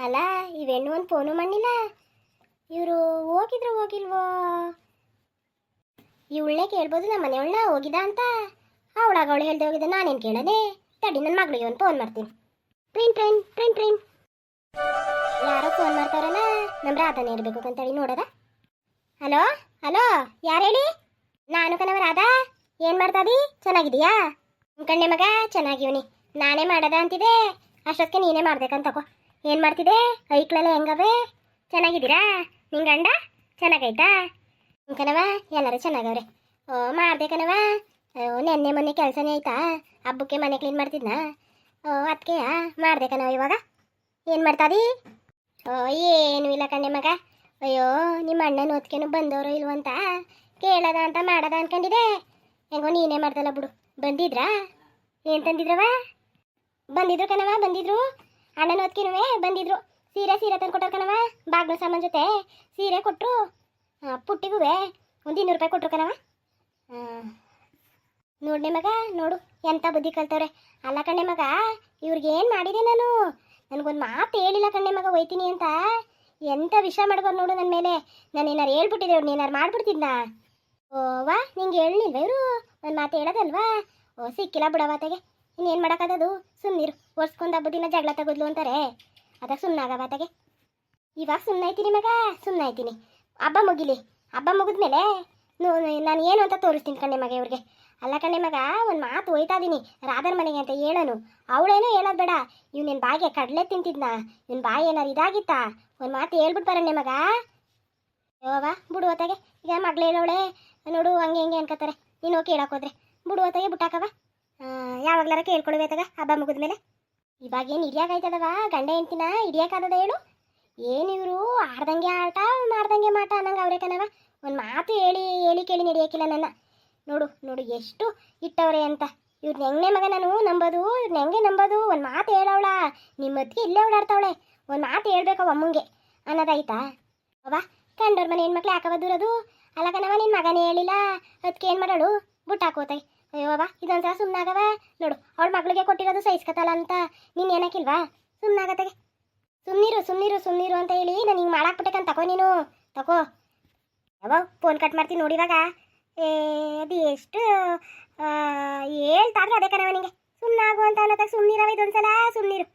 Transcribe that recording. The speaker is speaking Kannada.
ಅಲ್ಲ ಇವೆಣ್ಣು ಒಂದು ಫೋನು ಮಾಡಿಲ್ಲ. ಇವರು ಹೋಗಿದ್ರು ಹೋಗಿಲ್ವೋ? ಇವಳನ್ನೇ ಕೇಳ್ಬೋದು, ನಮ್ಮ ಮನೆಯವಳನ್ನ ಹೋಗಿದ ಅಂತ. ಅವಳಾಗ ಅವಳು ಹೇಳ್ದೆ ಹೋಗಿದ್ದ, ನಾನೇನು ಕೇಳದೆ. ತಡಿ ನನ್ನ ಮಗಳಿಗೆ ಒಂದು ಫೋನ್ ಮಾಡ್ತೀನಿ. ಪ್ರಿಂಟ್ ಪ್ರಿಂಟ್ ಪ್ರಿಂಟ್ ಪ್ರಿಂಟ್ ಯಾರೋ ಫೋನ್ ಮಾಡ್ತಾರಲ್ಲ, ನಮ್ಮ ರಾಧಾನೇ ಇರಬೇಕು ಅಂತೇಳಿ ನೋಡದ. ಹಲೋ ಹಲೋ, ಯಾರು ಹೇಳಿ? ನಾನು ಕಣವ ರಾಧಾ. ಏನು ಮಾಡ್ತಾದಿ? ಚೆನ್ನಾಗಿದೀಯಾ? ಕಣ್ಣೆ ಮಗ ಚೆನ್ನಾಗಿವ್ನಿ. ನಾನೇ ಮಾಡದ ಅಂತಿದೆ, ಅಷ್ಟೊತ್ತಿಗೆ ನೀನೇ ಮಾಡ್ಬೇಕಂತಕೋ. ಏನು ಮಾಡ್ತಿದ್ದೆ? ಐಕ್ಳೆಲ್ಲ ಹೆಂಗವೆ? ಚೆನ್ನಾಗಿದ್ದೀರಾ? ನಿನ್ನ ಗಂಡ ಚೆನ್ನಾಗೈತಾ? ಕಣವ ಎಲ್ಲರೂ ಚೆನ್ನಾಗವ್ರೆ. ಓ ಮಾಡ್ದೆ ಕಣವ. ನೆನ್ನೆ ಮೊನ್ನೆ ಕೆಲಸನೇ ಆಯ್ತಾ? ಹಬ್ಬಕ್ಕೆ ಮನೆ ಕ್ಲೀನ್ ಮಾಡ್ತಿದ್ನಾ? ಓ ಅದಕ್ಕೆ ಮಾಡ್ದೆ ಕಣವ. ಇವಾಗ ಏನು ಮಾಡ್ತಾದಿ? ಓ ಏನೂ ಇಲ್ಲ ಕಣ್ಣೆ ಮಗ. ಅಯ್ಯೋ ನಿಮ್ಮ ಅಣ್ಣನ ಓದ್ಕೇನು ಬಂದವರು ಇಲ್ವಂತ ಕೇಳದ ಅಂತ ಮಾಡದ ಅನ್ಕೊಂಡಿದೆ. ಹೆಂಗೋ ನೀನೇ ಮಾಡ್ದಲ್ಲ ಬಿಡು. ಬಂದಿದ್ರಾ? ಏನು ತಂದಿದ್ರವ? ಬಂದಿದ್ರು ಕಣವ, ಬಂದಿದ್ರು. ಅಣ್ಣನ ಓದ್ಕೇನುವೆ ಬಂದಿದ್ರು. ಸೀರೆ ತಂದು ಕೊಟ್ಟರು ಕಣವ. ಬಾಗ್ಲ ಸಾಮಾನು ಜೊತೆ ಸೀರೆ ಕೊಟ್ಟರು. ಪುಟ್ಟಿಗೂ ಒಂದು 200 ರೂಪಾಯಿ ಕೊಟ್ಟರು ಕಣವ. ನೋಡ್ನೆ ಮಗ, ನೋಡು ಎಂಥ ಬುದ್ಧಿ ಕಲ್ತವ್ರೆ. ಅಲ್ಲ ಕಣ್ಣೆ ಮಗ, ಇವ್ರಿಗೇನು ಮಾಡಿದೆ ನಾನು? ನನಗೊಂದು ಮಾತು ಹೇಳಿಲ್ಲ ಕಣ್ಣೆ ಮಗ, ಹೋಯ್ತೀನಿ ಅಂತ. ಎಂಥ ವಿಷಯ ಮಾಡ್ಬೋದು ನೋಡು ನನ್ನ ಮೇಲೆ. ನಾನು ಏನಾರು ಹೇಳ್ಬಿಟ್ಟಿದ್ದೆ, ಅವ್ರು ಏನಾರು ಮಾಡ್ಬಿಡ್ತಿದ್ನಾ? ಓ ವಾ, ನಿಂಗೆ ಹೇಳಿಲ್ವ ಇವರು? ಒಂದು ಮಾತು ಹೇಳೋದಲ್ವಾ? ಓ ಸಿಕ್ಕಿಲ್ಲ ಬಿಡವಾತೆಗೆ. ಇನ್ನೇನು ಮಾಡೋಕ್ಕದದು? ಸುಮ್ಮನಿರು. ವರ್ಷಕ್ಕೊಂದು ಹಬ್ಬ ದಿನ ಜಗಳ ತಗೋದ್ಲು ಅಂತಾರೆ, ಅದಕ್ಕೆ ಸುಮ್ಮನಾಗವಾತೆಗೆ. ಇವಾಗ ಸುಮ್ಮನಾಯ್ತೀನಿ ಮಗ, ಸುಮ್ಮನಾಯ್ತೀನಿ. ಹಬ್ಬ ಮುಗಿಲಿ. ಹಬ್ಬ ಮುಗಿದ್ಮೇಲೆ ನಾನು ಏನು ಅಂತ ತೋರಿಸ್ತೀನಿ ಕಣ್ಣೆ ಮಗ ಇವ್ರಿಗೆ. ಅಲ್ಲ ಕಣ್ಣೆ ಮಗ, ಒಂದು ಮಾತು ಹೋಯ್ತಾ ಇದೀನಿ ರಾಧನ ಮನೆಗೆ ಅಂತ ಹೇಳೋನು. ಅವಳೇನೋ ಹೇಳೋದು ಬೇಡ. ನಿನ್ನ ಬಾಯಿಗೆ ಕಡಲೆ ತಿಂತಿದ್ನಾ? ನಿನ್ನ ಬಾಯಿ ಏನಾರು ಇದಾಗಿತ್ತಾ? ಒಂದು ಮಾತು ಹೇಳ್ಬಿಟ್ಟು ಬರಣ್ಣೆ ಮಗ. ಯೋವಾ ಬಿಡುವತ್ತಾಗೆ. ಈಗ ಮಗಳು ಹೇಳೋಳೆ ನೋಡು, ಹಂಗೆ ಹಿಂಗೆ ಅನ್ಕೋತಾರೆ. ನೀನು ಹೋಗಿ ಕೇಳೋಕೋದ್ರೆ ಬಿಡುವತ್ತಾಗೆ ಬಿಟ್ಟಾಕವ. ಯಾವಾಗ್ಲಾರ ಕೇಳ್ಕೊಳ್ಬೇತಾಗ ಹಬ್ಬ ಮುಗಿದ್ಮೇಲೆ. ಇವಾಗೇನು ಹಿಡಿಯಾಕಾಯ್ತದವ? ಗಂಡ ಹೆಂಡ್ತಿನ ಹಿಡಿಯೋಕ್ಕಾಗದ ಹೇಳು? ಏನು ಇವರು ಆಡ್ದಂಗೆ ಆಟ ಮಾಡ್ದಂಗೆ ಮಾಟ ಅನ್ನಂಗೆ ಅವ್ರೆ ಕಣವ. ಒಂದು ಮಾತು ಹೇಳಿ ಕೇಳಿ ನಡೆಯೋಕ್ಕಿಲ್ಲ ನನ್ನ. ನೋಡು ಎಷ್ಟು ಇಟ್ಟವ್ರೆ ಅಂತ. ಇವ್ರನ್ನ ಹೆಂಗನೆ ಮಗ ನಾನು ನಂಬೋದು? ಇವ್ರನ್ನ ಹೆಂಗೆ ನಂಬೋದು? ಒಂದು ಮಾತು ಹೇಳವಳ ನಿಮ್ಮ ಮತ್ತಿಗೆ ಇಲ್ಲೇ ಓಡಾಡ್ತಾವಳೆ. ಒಂದು ಮಾತು ಹೇಳ್ಬೇಕವ ಅಮ್ಮಂಗೆ ಅನ್ನೋದಾಯ್ತಾ? ಅವ್ವ ಕಂಡವ್ರ ಮನೆ ಹೆಣ್ಮಕ್ಳು ಯಾಕವ ದೂರದು? ಅಲ್ಲ ಕಣವ, ನಿನ್ನ ಮಗನೇ ಹೇಳಿಲ್ಲ, ಅದಕ್ಕೆ ಏನು ಮಾಡೋಳು? ಬುಟ್ಟಾಕೋತಾಯಿ. ಅಯ್ಯೋ ಅವ್ವ, ಇದೊಂದ್ಸಲ ಸುಮ್ಮನಾಗವ. ನೋಡು ಅವಳ ಮಗಳಿಗೆ ಕೊಟ್ಟಿರೋದು ಸಹಿಸ್ಕತ್ತಲ್ಲ ಅಂತ ನೀನು ಏನಕ್ಕಿಲ್ವಾ? ಸುಮ್ಮನಾಗತ್ತಾಗೆ. ಸುಮ್ಮನಿರು ಅಂತ ಹೇಳಿ ನಾನು ಹಿಂಗೆ ಮಾಡಾಕ್ಬಿಟ್ಟೆಕಂತ ತಗೋ ನೀನು. ತಗೋ ಯಾವ ಫೋನ್ ಕಟ್ ಮಾಡ್ತೀನಿ ನೋಡಿವಾಗ. ಅದು ಎಷ್ಟು ಹೇಳ್ತಾದ್ರೆ ಅದೇ ಕಣವ ನಿಂಗೆ. ಸುಮ್ಮನಾಗು ಅಂತ ಅನ್ನೋದಾಗ ಸುಮ್ಮನಿರವ ಇದೊಂದ್ಸಲ. ಸುಮ್ಮನಿರು.